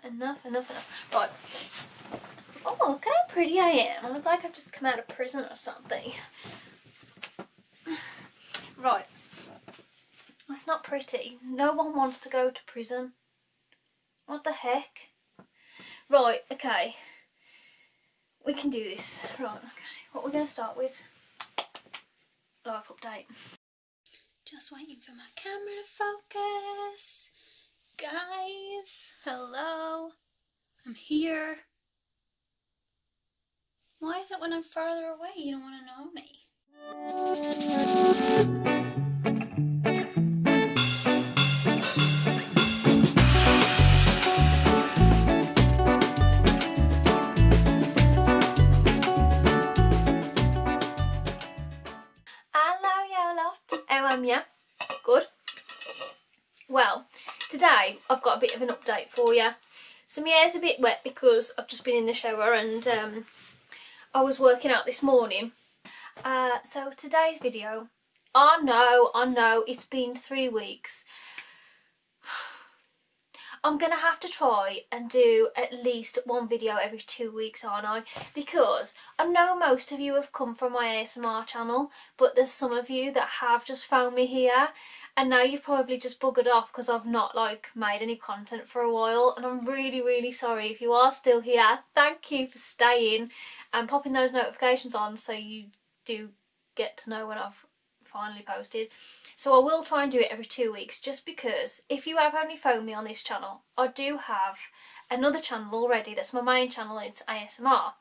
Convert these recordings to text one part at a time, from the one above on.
enough. Right. Oh, look at how pretty I am. I look like I've just come out of prison or something. Right. That's not pretty. No one wants to go to prison. What the heck? Right, okay. We can do this. Right, okay. What we're going to start with. Life update. Just waiting for my camera to focus. Guys, hello. I'm here. Why is it when I'm further away you don't want to know me? Hello, Yow Lot. How am ya? Good. Well, today I've got a bit of an update for you. So my hair's a bit wet because I've just been in the shower and I was working out this morning. So today's video, I know, it's been 3 weeks. I'm going to have to try and do at least one video every 2 weeks, aren't I? Because I know most of you have come from my ASMR channel, but there's some of you that have just found me here. And now you've probably just buggered off because I've not made any content for a while. And I'm really sorry. If you are still here, thank you for staying and popping those notifications on so you do get to know when I've finally posted. So I will try and do it every 2 weeks, just because if you have only found me on this channel, I do have another channel already that's my main channel. It's ASMR.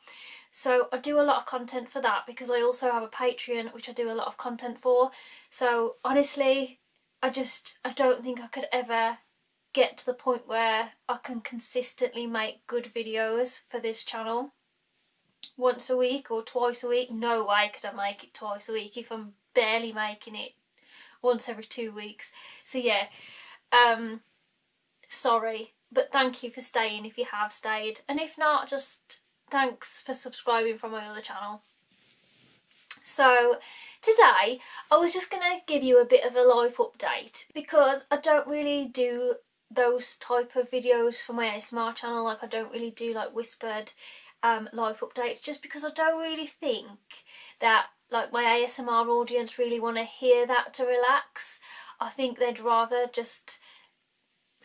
So I do a lot of content for that because I also have a Patreon which I do a lot of content for. So honestly, I don't think I could ever get to the point where I can consistently make good videos for this channel once a week or twice a week. No way could I make it twice a week if I'm barely making it once every 2 weeks. So yeah, sorry, but thank you for staying if you have stayed, and if not, just thanks for subscribing from my other channel. So today I was just going to give you a bit of a life update because I don't really do those type of videos for my ASMR channel. I don't really do whispered life updates, just because I don't really think that my ASMR audience really want to hear that to relax. I think they'd rather just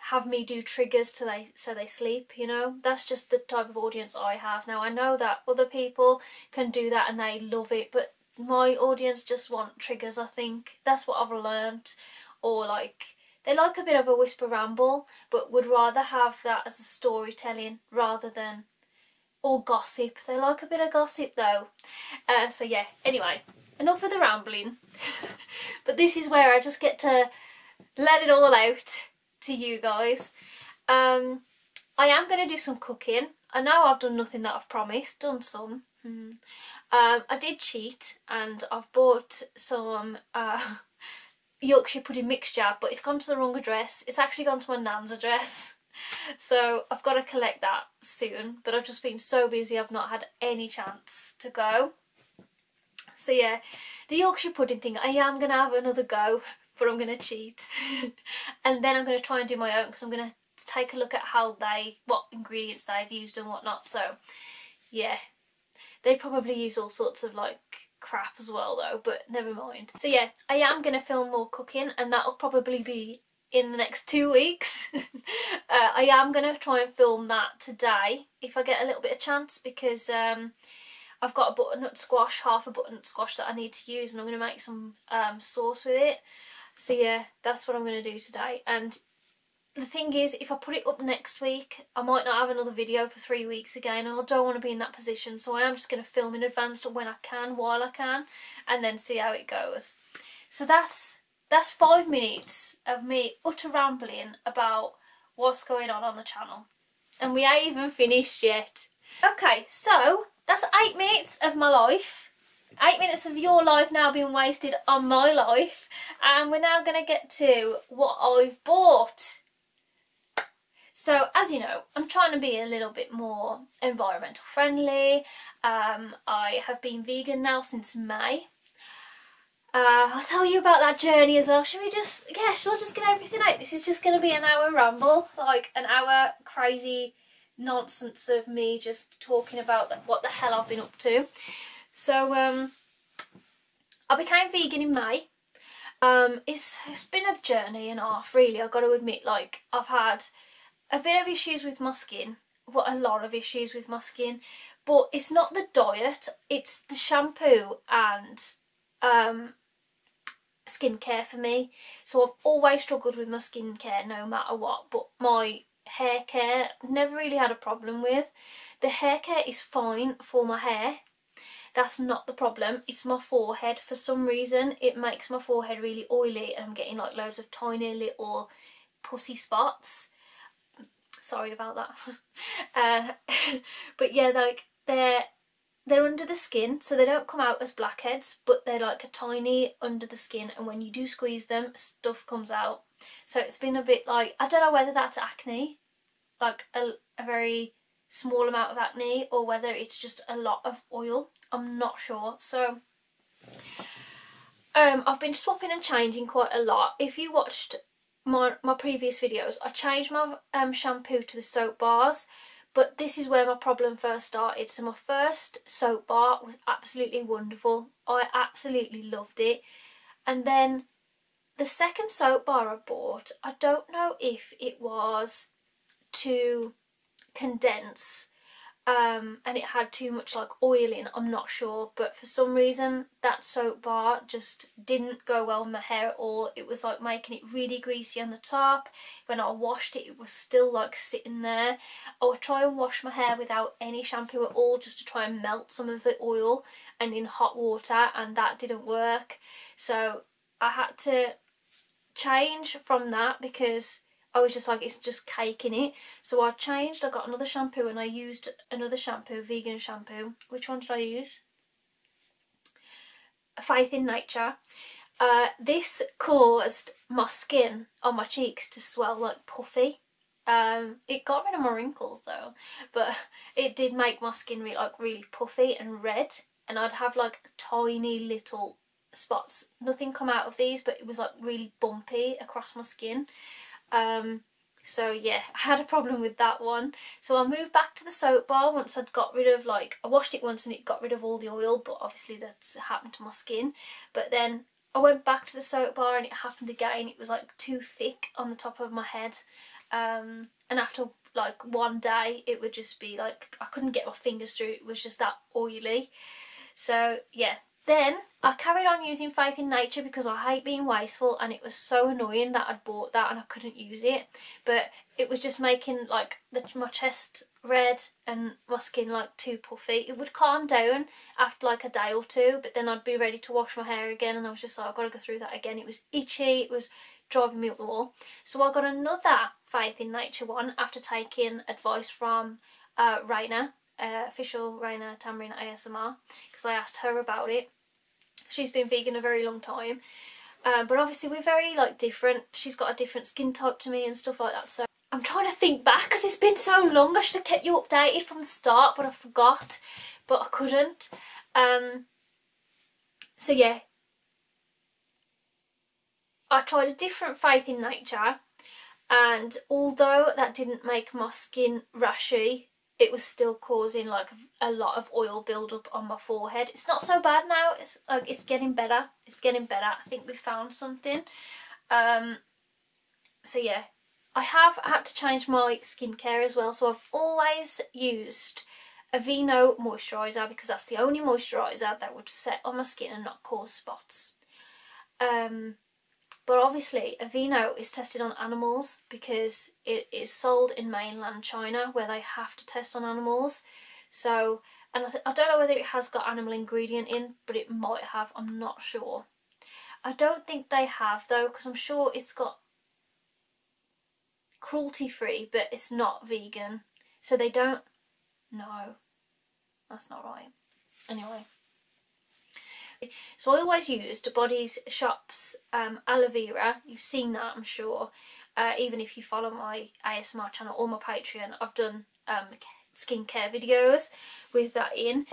have me do triggers so they sleep, you know. That's just the type of audience I have. Now I know that other people can do that and they love it, but my audience just want triggers, I think. That's what I've learnt. Or they like a bit of a whisper ramble, but would rather have that as a storytelling rather than or gossip. They like a bit of gossip though. So yeah, anyway, enough of the rambling. But this is where I just get to let it all out to you guys. I am going to do some cooking. I know I've done nothing that I've promised, done some. I did cheat and I've bought some Yorkshire pudding mixture, but it's gone to the wrong address. It's actually gone to my nan's address. So I've got to collect that soon, but I've just been so busy I've not had any chance to go. So yeah, the Yorkshire pudding thing, I am going to have another go, but I'm going to cheat. And then I'm going to try and do my own, because I'm going to take a look at what ingredients they've used and whatnot. So yeah, they probably use all sorts of crap as well though, but never mind. So yeah, I am going to film more cooking, and that'll probably be in the next 2 weeks. I am going to try and film that today if I get a little bit of chance, because I've got a butternut squash, half a butternut squash that I need to use, and I'm going to make some sauce with it. So yeah, that's what I'm going to do today. And the thing is, if I put it up next week, I might not have another video for 3 weeks again, and I don't want to be in that position. So I am just going to film in advance when I can, while I can, and then see how it goes. So that's 5 minutes of me utter rambling about what's going on the channel. And we ain't even finished yet. Okay, so that's 8 minutes of my life. 8 minutes of your life now being wasted on my life. And we're now going to get to what I've bought. So, as you know, I'm trying to be a little bit more environmental friendly. I have been vegan now since May. I'll tell you about that journey as well. Shall I just get everything out? This is just going to be an hour ramble, like an hour crazy nonsense of me just talking about what the hell I've been up to. So I became vegan in May. It's been a journey and a half, really. I've got to admit, like, I've had a bit of issues with my skin, a lot of issues with my skin, but it's not the diet, it's the shampoo and skincare for me. So I've always struggled with my skincare no matter what, but my hair care never really had a problem with. The hair care is fine for my hair. That's not the problem. It's my forehead. For some reason it makes my forehead really oily and I'm getting like loads of tiny little pussy spots. Sorry about that. But yeah, like they're under the skin, so they don't come out as blackheads, but they're like a tiny under the skin, and when you do squeeze them, stuff comes out. So it's been a bit like, I don't know whether that's acne, like a very small amount of acne, or whether it's just a lot of oil. I'm not sure. So I've been swapping and changing quite a lot. If you watched my previous videos, I changed my shampoo to the soap bars. But this is where my problem first started. So my first soap bar was absolutely wonderful. I absolutely loved it. And then the second soap bar I bought, I don't know if it was to condense and it had too much like oil in, I'm not sure, but for some reason that soap bar just didn't go well with my hair at all. It was like making it really greasy on the top. When I washed it, it was still like sitting there. I would try and wash my hair without any shampoo at all, just to try and melt some of the oil and in hot water, and that didn't work. So I had to change from that because I was just like, it's just cake in it. So I changed, I got another shampoo and I used another shampoo, vegan shampoo. Which one did I use? Faith in Nature. This caused my skin on my cheeks to swell like puffy. It got rid of my wrinkles though, but it did make my skin really puffy and red, and I'd have like tiny little spots. Nothing come out of these, but it was like really bumpy across my skin. So yeah, I had a problem with that one. So I moved back to the soap bar once I'd got rid of, like, I washed it once and it got rid of all the oil, but obviously that's happened to my skin. But then I went back to the soap bar and it happened again. It was like too thick on the top of my head. And after like one day it would just be like, I couldn't get my fingers through, it was just that oily. So yeah. Then I carried on using Faith in Nature because I hate being wasteful, and it was so annoying that I'd bought that and I couldn't use it. But it was just making like my chest red and my skin like too puffy. It would calm down after like a day or two, but then I'd be ready to wash my hair again and I was just like, I've got to go through that again. It was itchy, it was driving me up the wall. So I got another Faith in Nature one after taking advice from Raina, official Raina Tamrin ASMR, because I asked her about it. She's been vegan a very long time, but obviously we're very like different. She's got a different skin type to me and stuff like that. So I'm trying to think back because it's been so long. I should have kept you updated from the start, but I forgot, but I couldn't. So yeah, I tried a different Faith in Nature, and although that didn't make my skin rashy, it was still causing like a lot of oil build-up on my forehead. It's not so bad now. It's like, it's getting better. It's getting better. I think we found something. So yeah, I have had to change my skincare as well. So I've always used a Vino moisturiser because that's the only moisturiser that would set on my skin and not cause spots. But obviously Aveeno is tested on animals because it is sold in mainland China where they have to test on animals. So, and I don't know whether it has got animal ingredient in, but it might have, I'm not sure. I don't think they have though, because I'm sure it's got cruelty free, but it's not vegan. So they don't, no, that's not right. Anyway. So I always used Body Shop's aloe vera. You've seen that, I'm sure. Even if you follow my ASMR channel or my Patreon, I've done skincare videos with that in.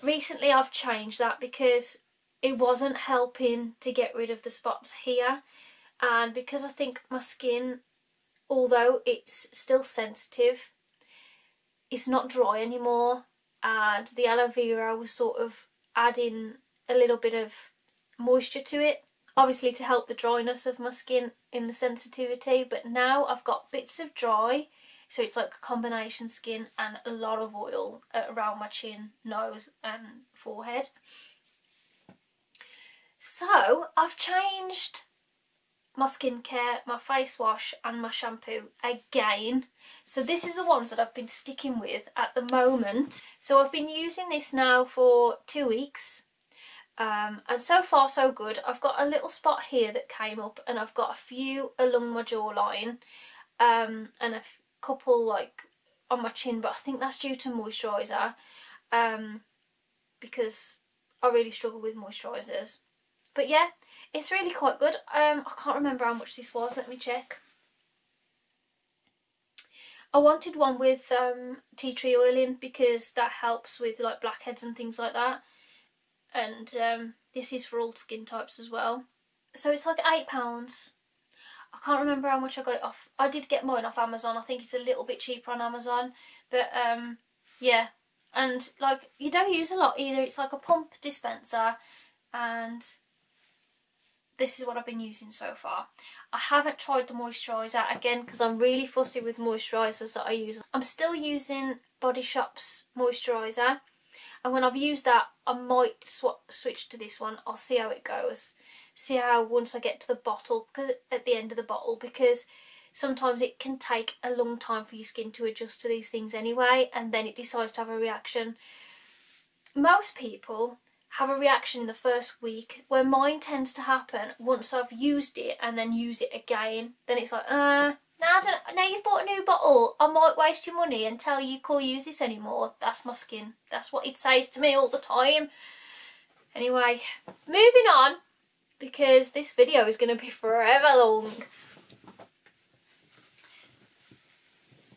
Recently I've changed that because it wasn't helping to get rid of the spots here. And because I think my skin, although it's still sensitive, it's not dry anymore, and the aloe vera was sort of adding a little bit of moisture to it, obviously to help the dryness of my skin in the sensitivity. But now I've got bits of dry, so it's like a combination skin, and a lot of oil around my chin, nose and forehead. So I've changed my skincare, my face wash and my shampoo again. So this is the ones that I've been sticking with at the moment. So I've been using this now for 2 weeks, and so far so good. I've got a little spot here that came up, and I've got a few along my jawline, and a couple like on my chin, but I think that's due to moisturiser, because I really struggle with moisturisers. But yeah, it's really quite good. I can't remember how much this was. Let me check. I wanted one with tea tree oil in, because that helps with like blackheads and things like that. And this is for all skin types as well. So it's like £8. I can't remember how much I got it off. I did get mine off Amazon. I think it's a little bit cheaper on Amazon. But yeah. And like, you don't use a lot either. It's like a pump dispenser, and this is what I've been using so far. I haven't tried the moisturiser again, because I'm really fussy with moisturisers that I use. I'm still using Body Shop's moisturiser, and when I've used that, I might switch to this one. I'll see how it goes. See how once I get to the bottle, at the end of the bottle, because sometimes it can take a long time for your skin to adjust to these things anyway, and then it decides to have a reaction. Most people have a reaction in the first week, where mine tends to happen once I've used it and then use it again. Then it's like, now you've bought a new bottle, I might waste your money and tell you can't use this anymore. That's my skin. That's what it says to me all the time. Anyway, moving on, because this video is going to be forever long.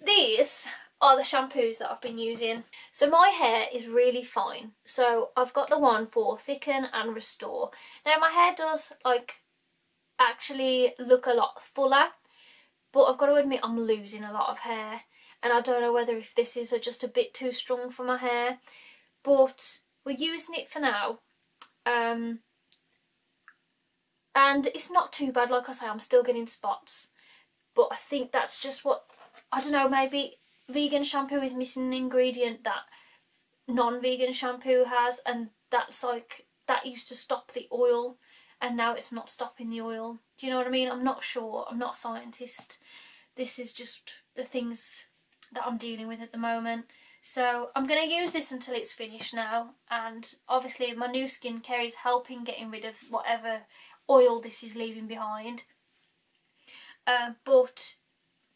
These are the shampoos that I've been using. So my hair is really fine. So I've got the one for thicken and restore. Now my hair does like actually look a lot fuller, but I've got to admit I'm losing a lot of hair, and I don't know whether if this is just a bit too strong for my hair, but we're using it for now. And it's not too bad. Like I say, I'm still getting spots, but I think that's just what, I don't know, maybe vegan shampoo is missing an ingredient that non-vegan shampoo has, and that's like, that used to stop the oil, and now it's not stopping the oil. Do you know what I mean? I'm not sure. I'm not a scientist. This is just the things that I'm dealing with at the moment. So I'm going to use this until it's finished now, and obviously my new skincare is helping getting rid of whatever oil this is leaving behind. But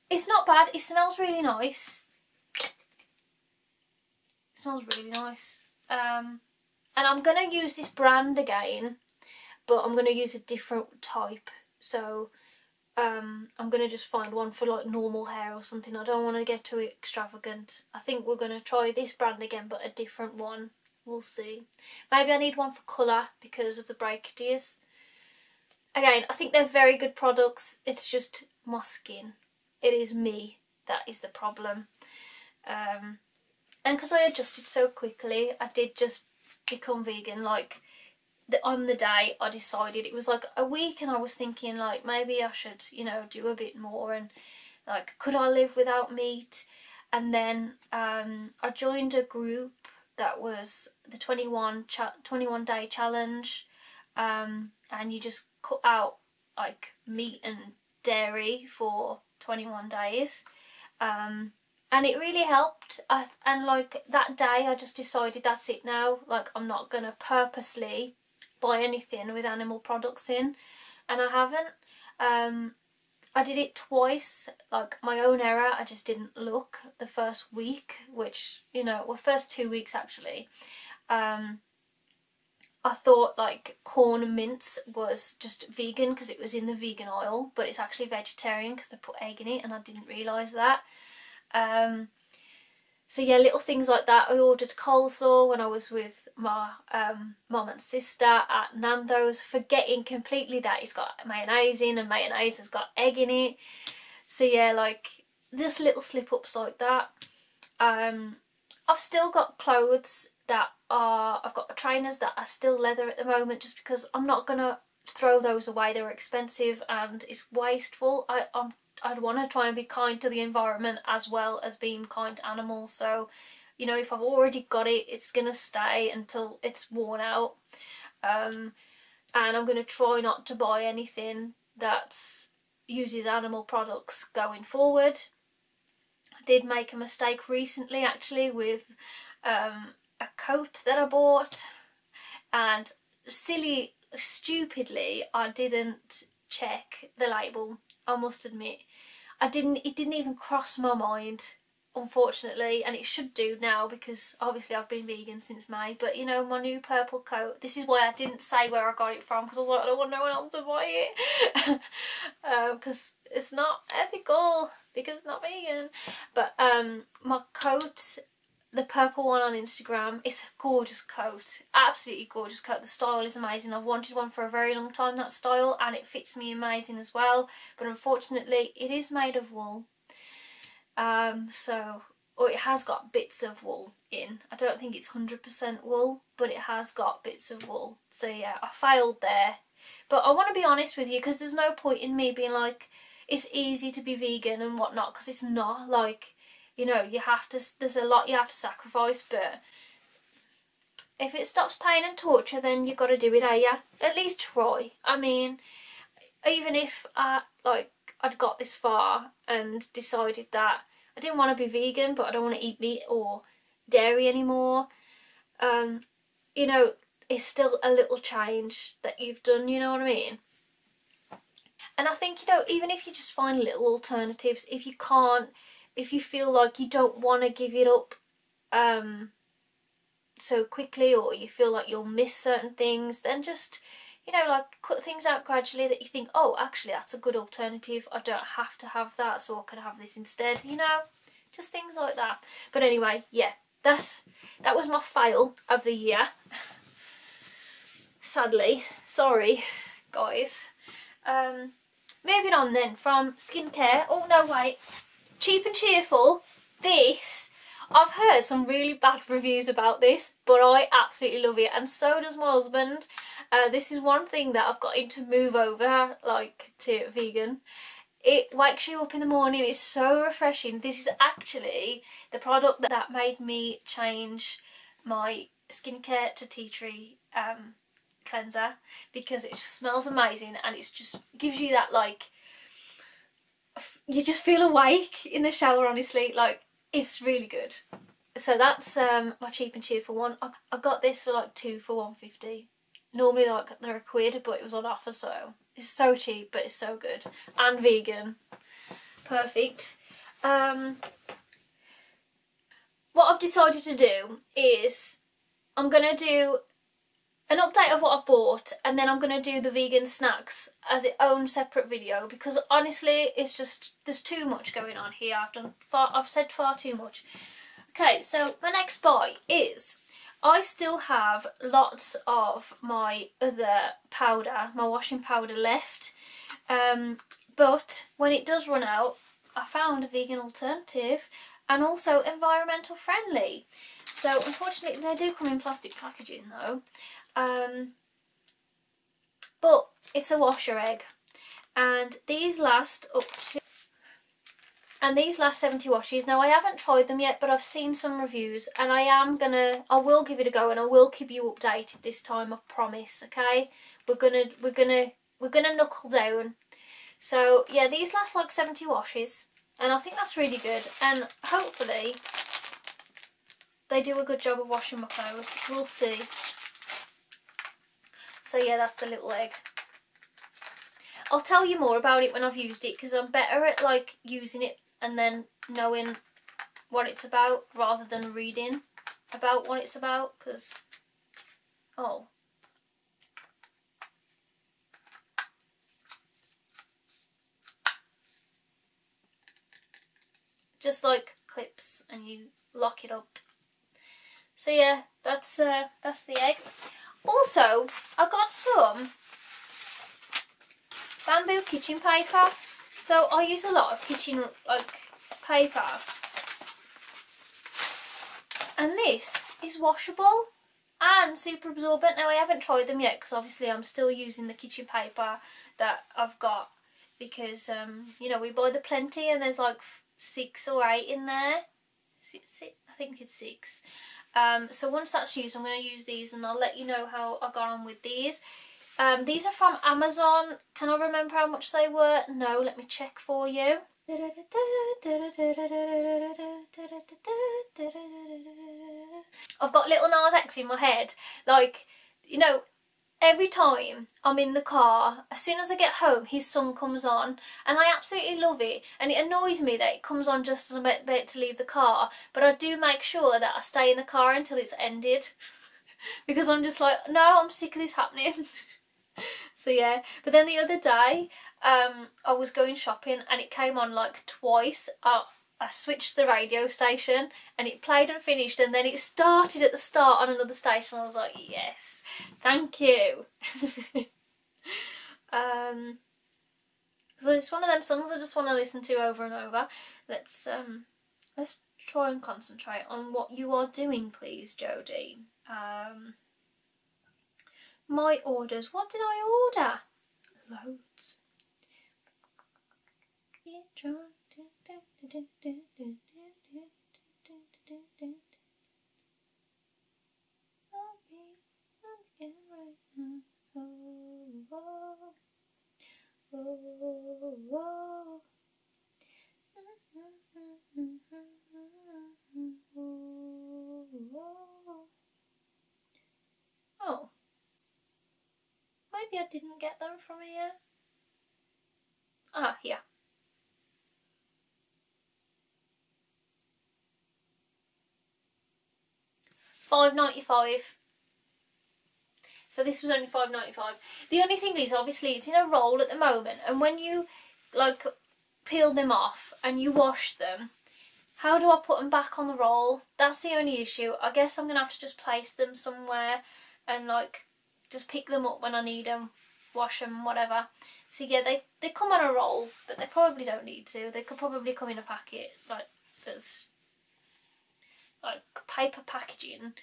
it's not bad. It smells really nice. It smells really nice. And I'm going to use this brand again, but I'm going to use a different type. So I'm going to just find one for like normal hair or something. I don't want to get too extravagant. I think we're going to try this brand again, but a different one. We'll see. Maybe I need one for colour because of the breakages. Again, I think they're very good products. It's just my skin. It is me that is the problem. And because I adjusted so quickly, I did just become vegan. Like, on the day I decided, it was like a week, and I was thinking like maybe I should, you know, do a bit more, and like, could I live without meat? And then I joined a group that was the 21 day challenge, and you just cut out like meat and dairy for 21 days, and it really helped. And like that day I just decided that's it now, like I'm not gonna purposely buy anything with animal products in, and I haven't. I did it twice, like my own error. I just didn't look the first week, which, you know, well, first 2 weeks actually. I thought like corn mince was just vegan because it was in the vegan aisle, but it's actually vegetarian because they put egg in it, and I didn't realise that. So yeah, little things like that. I ordered coleslaw when I was with my mum and sister at Nando's, forgetting completely that it's got mayonnaise in, and mayonnaise has got egg in it. So yeah, like just little slip ups like that. I've still got clothes that are, I've got trainers that are still leather at the moment, just because I'm not gonna throw those away. They're expensive and it's wasteful. I'd want to try and be kind to the environment as well as being kind to animals. So, you know, if I've already got it, it's gonna stay until it's worn out. And I'm gonna try not to buy anything that uses animal products going forward. I did make a mistake recently actually with a coat that I bought, and stupidly I didn't check the label. I must admit, it didn't even cross my mind, unfortunately, and it should do now because obviously I've been vegan since May. But you know, my new purple coat, this is why I didn't say where I got it from, because I was like, I don't want no one else to buy it because it's not ethical, because it's not vegan. But my coat, the purple one on Instagram, it's a gorgeous coat, absolutely gorgeous coat. The style is amazing. I've wanted one for a very long time, that style, and it fits me amazing as well. But unfortunately it is made of wool, or it has got bits of wool in. I don't think it's 100% wool, but it has got bits of wool. So yeah, I failed there. But I want to be honest with you, because there's no point in me being like, it's easy to be vegan and whatnot, because it's not. Like, you know, you have to, there's a lot you have to sacrifice, but if it stops pain and torture, then you've got to do it, yeah? At least try. I mean, even if I'd got this far and decided that I didn't want to be vegan, but I don't want to eat meat or dairy anymore, you know, it's still a little change that you've done, you know what I mean? And I think, you know, even if you just find little alternatives, if you feel like you don't want to give it up so quickly, or you feel like you'll miss certain things, then just, you know, like cut things out gradually that you think, oh, actually that's a good alternative, I don't have to have that, so I can have this instead, you know, just things like that. But anyway, yeah, that was my fail of the year. Sadly, sorry guys. Moving on then from skincare. Oh no, wait. Cheap and Cheerful. This, I've heard some really bad reviews about this, but I absolutely love it, and so does my husband. This is one thing that I've got to move over, like, to vegan. It wakes you up in the morning, it's so refreshing. This is actually the product that made me change my skincare to tea tree cleanser, because it just smells amazing, and it just gives you that, like, you just feel awake in the shower, honestly. Like, it's really good. So that's my Cheap and Cheerful one. I got this for like 2 for $1.50. Normally like they're £1, but it was on offer, so it's so cheap, but it's so good. And vegan. Perfect. What I've decided to do is I'm going to do an update of what I've bought, and then I'm going to do the vegan snacks as its own separate video, because honestly it's just, there's too much going on here. I've said far too much. Okay, so my next buy is, I still have lots of my other powder, my washing powder left, but when it does run out, I found a vegan alternative and also environmental friendly. So unfortunately they do come in plastic packaging though. But it's a washer egg, and these last 70 washes. Now I haven't tried them yet, but I've seen some reviews, and I will give it a go, and I will keep you updated this time, I promise. Okay, we're gonna knuckle down. So yeah, these last like 70 washes, and I think that's really good, and hopefully they do a good job of washing my clothes. We'll see. So yeah, that's the little egg. I'll tell you more about it when I've used it, because I'm better at like using it and then knowing what it's about rather than reading about what it's about, because just like clips and you lock it up. So yeah, that's the egg. Also, I got some bamboo kitchen paper. So I use a lot of kitchen paper, and this is washable and super absorbent. Now I haven't tried them yet because obviously I'm still using the kitchen paper that I've got, because you know, we buy the plenty and there's like 6 or 8 in there. I think it's 6. So once that's used, I'm going to use these, and I'll let you know how I got on with these. These are from Amazon. Can I remember how much they were? No, let me check for you. I've got Little Nas X in my head. Like, you know, every time I'm in the car, as soon as I get home, his song comes on, and I absolutely love it. And it annoys me that it comes on just as I'm about to leave the car, but I do make sure that I stay in the car until it's ended, because I'm just like, no, I'm sick of this happening. So yeah, but then the other day, I was going shopping and it came on like twice. I switched the radio station and it played and finished, and then it started at the start on another station. I was like, yes, thank you. So it's one of them songs I just want to listen to over and over. Let's try and concentrate on what you are doing, please, Jodie. My orders. What did I order? Loads. Oh. Maybe I didn't get them from here. Ah, here. £5.95. So this was only £5.95. The only thing is, obviously, it's in a roll at the moment, and when you like peel them off and you wash them, how do I put them back on the roll? That's the only issue. I guess I'm gonna have to just place them somewhere and like just pick them up when I need them, wash them, whatever. So yeah, they come on a roll, but they probably don't need to. They could probably come in a packet like that's like paper packaging,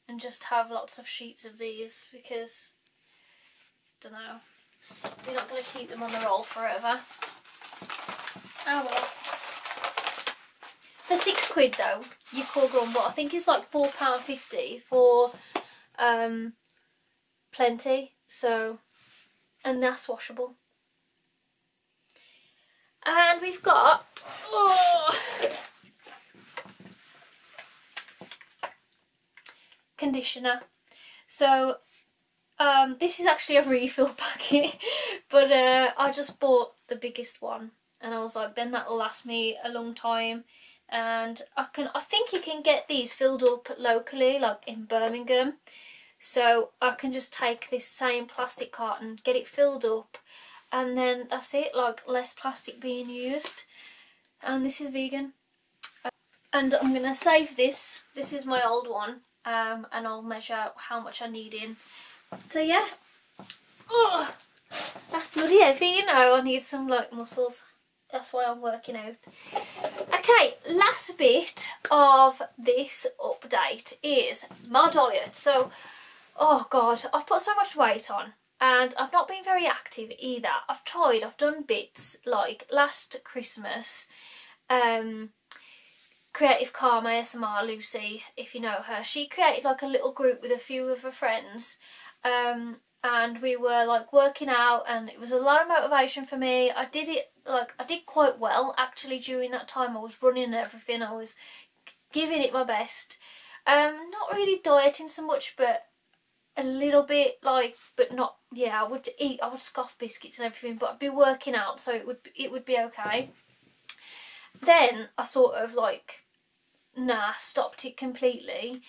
and just have lots of sheets of these, because I don't know, we're not going to keep them on the roll forever. Oh well. For £6 though, you call grumble. I think it's like £4.50 for plenty. So, and that's washable. And we've got conditioner. So this is actually a refill packet, but I just bought the biggest one, and I was like, then that'll last me a long time. And I think you can get these filled up locally, like in Birmingham. So I can just take this same plastic carton, get it filled up, and then that's it, like less plastic being used. And this is vegan. And I'm going to save this. This is my old one, and I'll measure how much I need in. So yeah. Oh, that's bloody heavy, you know. I need some like muscles. That's why I'm working out. Okay, last bit of this update is my diet. So, oh god, I've put so much weight on, and I've not been very active either. I've done bits, like last Christmas, Creative Karma ASMR, Lucy, if you know her, she created like a little group with a few of her friends, and we were like working out, and it was a lot of motivation for me. I did quite well actually during that time. I was running and everything, I was giving it my best. Not really dieting so much, but a little bit, like, but not, yeah, I would scoff biscuits and everything, but I'd be working out, so it would be okay. Then I sort of like, stopped it completely.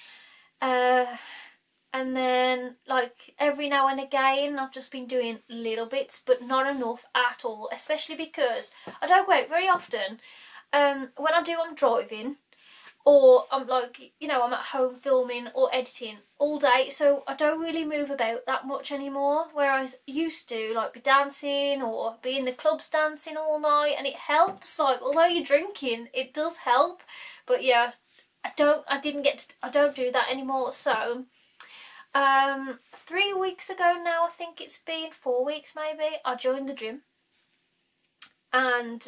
And then like every now and again I've just been doing little bits, but not enough at all, especially because I don't go out very often. When I do, I'm driving, or I'm like, you know, I'm at home filming or editing all day, so I don't really move about that much anymore, whereas I used to like be dancing or be in the clubs dancing all night, and it helps. Like, although you're drinking, it does help. But yeah, I don't do that anymore. So 3 weeks ago now, I think it's been 4 weeks maybe, I joined the gym, and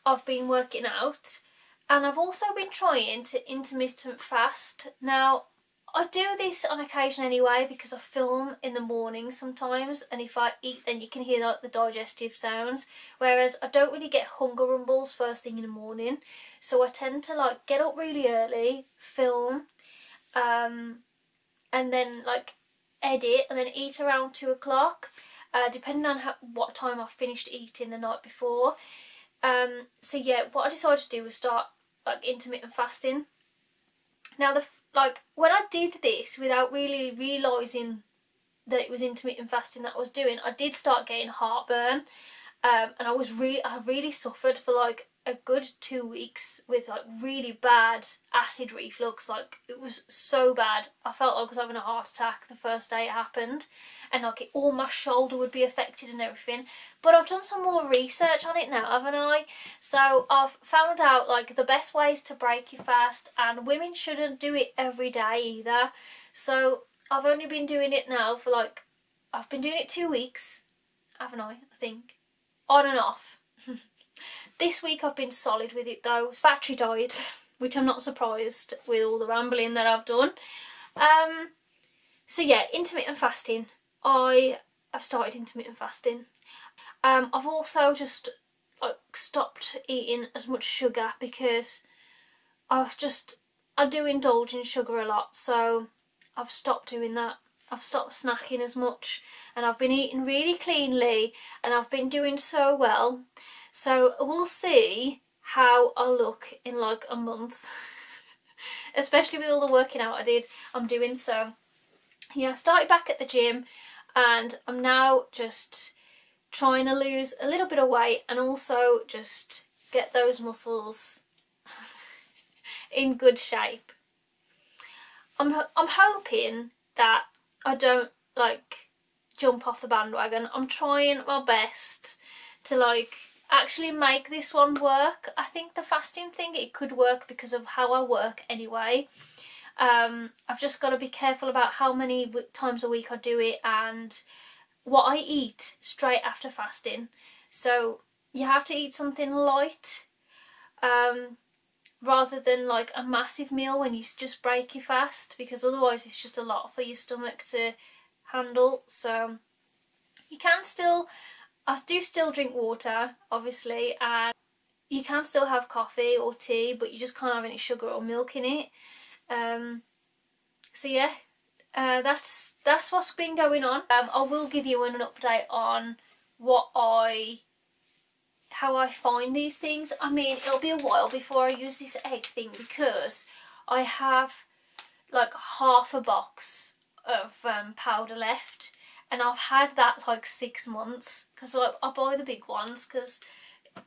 I've been working out. And I've also been trying to intermittent fast. Now, I do this on occasion anyway because I film in the morning sometimes, and if I eat then you can hear like the digestive sounds, whereas I don't really get hunger rumbles first thing in the morning. So I tend to like get up really early, film, and then like edit and then eat around 2 o'clock, depending on what time I finished eating the night before. So yeah, what I decided to do was start like intermittent fasting. Now like when I did this without really realising that it was intermittent fasting that I was doing, I did start getting heartburn, and I really suffered for like a good 2 weeks with like really bad acid reflux. Like, it was so bad. I felt like I was having a heart attack the first day it happened, and like all my shoulder would be affected and everything. But I've done some more research on it now, haven't I? So I've found out like the best ways to break your fast, and women shouldn't do it every day either. So I've only been doing it now for like, I've been doing it 2 weeks, haven't I think, on and off. This week I've been solid with it though. Battery died, which I'm not surprised with all the rambling that I've done. So yeah, intermittent fasting. I have started intermittent fasting. I've also just like stopped eating as much sugar because I do indulge in sugar a lot, so I've stopped doing that. I've stopped snacking as much, and I've been eating really cleanly, and I've been doing so well. So we'll see how I look in like a month, especially with all the working out I'm doing. So yeah, I started back at the gym, and I'm now just trying to lose a little bit of weight and also just get those muscles in good shape. I'm hoping that I don't like jump off the bandwagon. I'm trying my best to like actually make this one work. I think the fasting thing, it could work because of how I work anyway. I've just got to be careful about how many times a week I do it and what I eat straight after fasting. So you have to eat something light, rather than like a massive meal when you just break your fast, because otherwise it's just a lot for your stomach to handle. So you can still, I do still drink water obviously, and you can still have coffee or tea, but you just can't have any sugar or milk in it. So yeah, that's what's been going on. I will give you an update on how I find these things. I mean, it'll be a while before I use this egg thing because I have like half a box of powder left, and I've had that like 6 months because like I buy the big ones because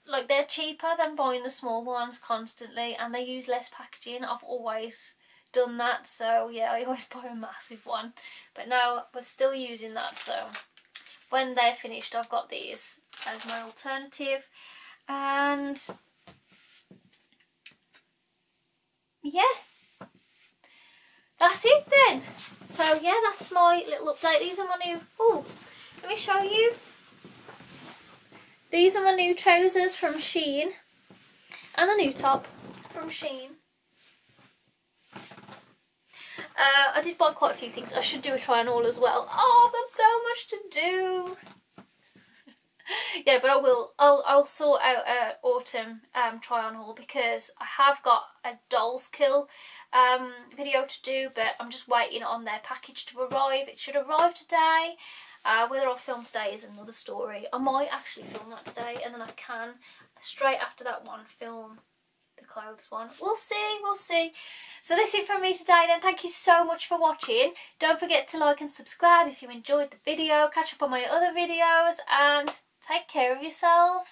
like they're cheaper than buying the small ones constantly, and they use less packaging. I've always done that, so yeah, I always buy a massive one, but now we're still using that. So when they're finished, I've got these as my alternative. And yeah, that's it then. So yeah, that's my little update. These are my new, oh, let me show you. These are my new trousers from Shein, and a new top from Shein. I did buy quite a few things. I should do a try on haul as well. Oh, I've got so much to do. Yeah, but I will. I'll sort out a autumn try on haul because I have got a dolls kill video to do, but I'm just waiting on their package to arrive. It should arrive today. Whether I'll film today is another story. I might actually film that today, and then I can straight after that one film the clothes one. We'll see. So this is it from me today then. Thank you so much for watching. Don't forget to like and subscribe if you enjoyed the video. Catch up on my other videos, and take care of yourselves.